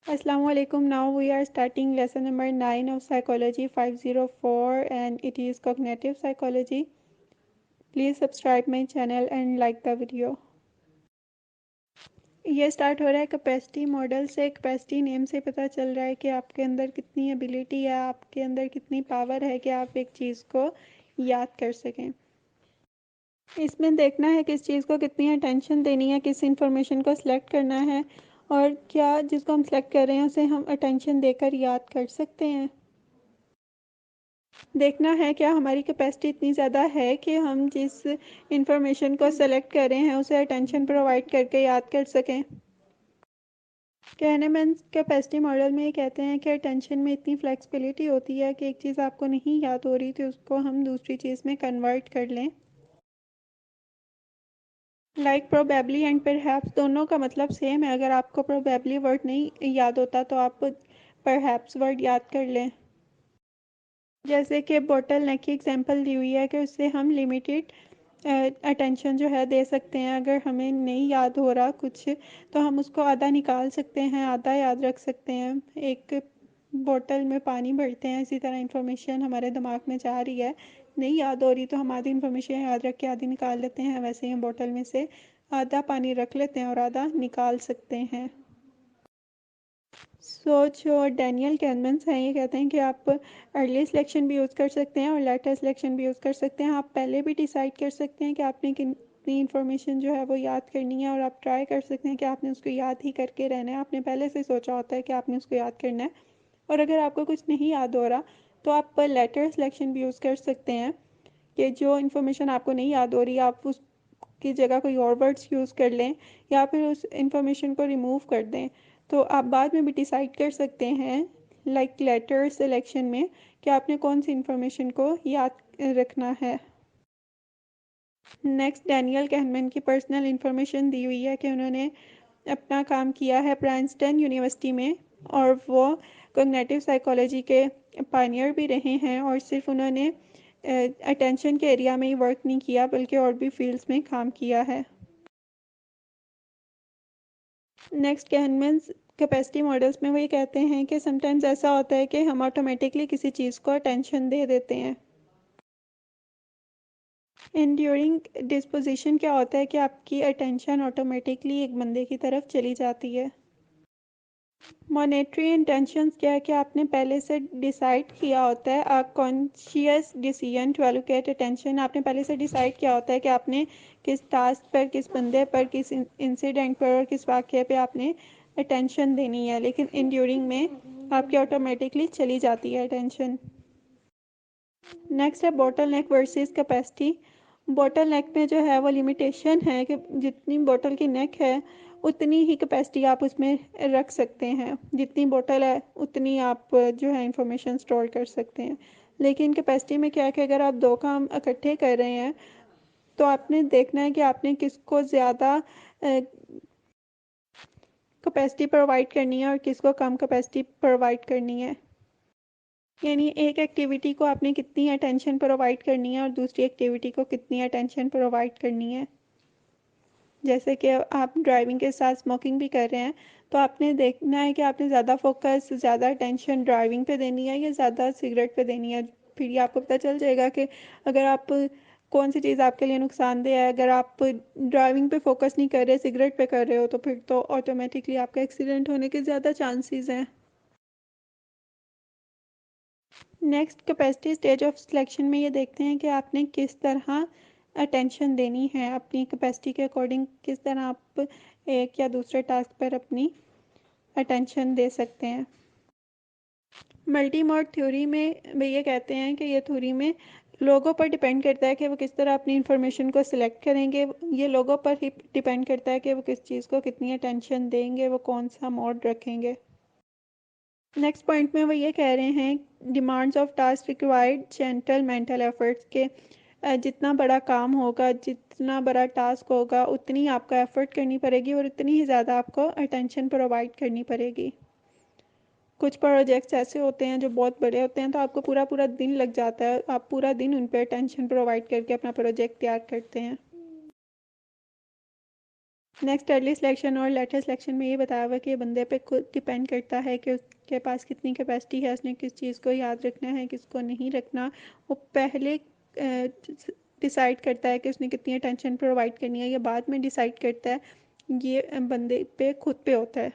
Assalamualaikum. Now we are starting lesson number 9 of Psychology 504 and it is Cognitive Psychology. Please subscribe my channel and like the video. ये start हो रहा है capacity model से। Capacity name से पता चल रहा है कि आपके अंदर कितनी एबिलिटी है, आपके अंदर कितनी पावर है कि आप एक चीज़ को याद कर सकें। इसमें देखना है किस चीज़ को कितनी अटेंशन देनी है, किस इंफॉर्मेशन को सिलेक्ट करना है और क्या जिसको हम सिलेक्ट कर रहे हैं उसे हम अटेंशन देकर याद कर सकते हैं। देखना है क्या हमारी कैपेसिटी इतनी ज़्यादा है कि हम जिस इंफॉर्मेशन को सेलेक्ट कर रहे हैं उसे अटेंशन प्रोवाइड करके याद कर सकें। कहनेमैन कैपेसिटी मॉडल में ये कहते हैं कि अटेंशन में इतनी फ्लेक्सिबिलिटी होती है कि एक चीज़ आपको नहीं याद हो रही तो उसको हम दूसरी चीज़ में कन्वर्ट कर लें। लाइक प्रोबेबली एंड परहैप्स दोनों का मतलब सेम है। अगर आपको प्रोबेबली वर्ड नहीं याद होता तो आप परहैप्स वर्ड याद कर लें। जैसे कि बोटल नेक की एग्जांपल दी हुई है कि उससे हम लिमिटेड अटेंशन जो है दे सकते हैं। अगर हमें नहीं याद हो रहा कुछ तो हम उसको आधा निकाल सकते हैं, आधा याद रख सकते हैं। एक बोतल में पानी भरते हैं, इसी तरह इंफॉर्मेशन हमारे दिमाग में जा रही है, नहीं याद हो रही तो हम आधी इंफॉर्मेशन याद रख के आधी निकाल लेते हैं। वैसे ही बोतल में से आधा पानी रख लेते हैं और आधा निकाल सकते हैं। जो डैनियल कैनमन हैं ये कहते हैं कि आप अर्ली सिलेक्शन भी यूज़ कर सकते हैं और लेटर सिलेक्शन भी यूज़ कर सकते हैं। आप पहले भी डिसाइड कर सकते हैं कि आपने कितनी इन्फॉर्मेशन जो है वो याद करनी है और आप ट्राई कर सकते हैं कि आपने उसको याद ही करके रहना है। आपने पहले से सोचा होता है कि आपने उसको याद करना है और अगर आपको कुछ नहीं याद हो रहा तो आप लेटर सिलेक्शन भी यूज़ कर सकते हैं कि जो इन्फॉर्मेशन आपको नहीं याद हो रही आप उसकी जगह कोई और वर्ड्स यूज़ कर लें या फिर उस इंफॉर्मेशन को रिमूव कर दें। तो आप बाद में भी डिसाइड कर सकते हैं लाइक लेटर सिलेक्शन में कि आपने कौन सी इंफॉर्मेशन को याद रखना है। नेक्स्ट डैनियल कहनमैन की पर्सनल इंफॉर्मेशन दी हुई है कि उन्होंने अपना काम किया है प्राइंसटन यूनिवर्सिटी में और वो कॉग्निटिव साइकोलॉजी के पायनियर भी रहे हैं और सिर्फ उन्होंने अटेंशन के एरिया में ही वर्क नहीं किया बल्कि और भी फील्ड्स में काम किया है। नेक्स्ट कहनमैन कैपेसिटी मॉडल्स में वो ये कहते हैं कि समटाइम्स ऐसा होता है कि हम ऑटोमेटिकली किसी चीज़ को अटेंशन दे देते हैं। एंड्यूरिंग डिस्पोजिशन क्या होता है कि आपकी अटेंशन ऑटोमेटिकली एक बंदे की तरफ चली जाती है। मॉनेटरी इंटेंशंस क्या है कि आपने पहले से डिसाइड किया होता है। A conscious decision to allocate attention, आपने पहले से डिसाइड किया होता है कि आपने किस टास्क पर, किस बंदे पर, किस इंसिडेंट पर और किस वाक़ये पे आपने अटेंशन देनी है, लेकिन इंड्यूरिंग में आपकी ऑटोमेटिकली चली जाती है अटेंशन। नेक्स्ट है बॉटल नेक वर्सेस कैपेसिटी। बॉटल नेक में जो है वो लिमिटेशन है कि जितनी बॉटल की नेक है उतनी ही कैपेसिटी आप उसमें रख सकते हैं। जितनी बॉटल है उतनी आप जो है इंफॉर्मेशन स्टोर कर सकते हैं। लेकिन कैपेसिटी में क्या है कि अगर आप दो काम इकट्ठे कर रहे हैं तो आपने देखना है कि आपने किसको ज़्यादा कैपेसिटी प्रोवाइड करनी है और किसको कम कैपेसिटी प्रोवाइड करनी है। यानी एक एक्टिविटी को आपने कितनी अटेंशन प्रोवाइड करनी है और दूसरी एक्टिविटी को कितनी अटेंशन प्रोवाइड करनी है। जैसे कि आप ड्राइविंग के साथ स्मोकिंग भी कर रहे हैं तो आपने देखना है कि आपने ज़्यादा फोकस, ज़्यादा अटेंशन ड्राइविंग पे देनी है या ज़्यादा सिगरेट पे देनी है। फिर ये आपको पता चल जाएगा कि अगर आप कौन सी चीज़ आपके लिए नुकसानदेह है। अगर आप ड्राइविंग पे फोकस नहीं कर रहे, सिगरेट पे कर रहे हो तो फिर तो ऑटोमेटिकली आपका एक्सीडेंट होने के ज़्यादा चांसेस हैं। Next capacity stage of selection में ये देखते हैं कि आपने किस तरह अटेंशन देनी है। अपनी कैपेसिटी के अकॉर्डिंग किस तरह आप एक या दूसरे टास्क पर अपनी अटेंशन दे सकते हैं। मल्टी मोड थ्योरी में भैया कहते हैं कि ये थ्योरी में लोगों पर डिपेंड करता है कि वो किस तरह अपनी इंफॉर्मेशन को सिलेक्ट करेंगे। ये लोगों पर ही डिपेंड करता है कि वो किस चीज़ को कितनी अटेंशन देंगे, वो कौन सा मोड रखेंगे। नेक्स्ट पॉइंट में वो ये कह रहे हैं demands of task required gentle mental efforts के जितना बड़ा काम होगा, जितना बड़ा टास्क होगा उतनी आपको एफर्ट करनी पड़ेगी और उतनी ही ज़्यादा आपको अटेंशन प्रोवाइड करनी पड़ेगी। कुछ प्रोजेक्ट्स ऐसे होते हैं जो बहुत बड़े होते हैं तो आपको पूरा पूरा दिन लग जाता है, आप पूरा दिन उन पर अटेंशन प्रोवाइड करके अपना प्रोजेक्ट तैयार करते हैं। नेक्स्ट अर्ली सिलेक्शन और लेटर सिलेक्शन में ये बताया हुआ कि बंदे पे खुद डिपेंड करता है कि उसके पास कितनी कैपेसिटी है, उसने किस चीज़ को याद रखना है, किसको नहीं रखना। वो पहले डिसाइड करता है कि उसने कितनी अटेंशन प्रोवाइड करनी है, या बाद में डिसाइड करता है, ये बंदे पे खुद पे होता है।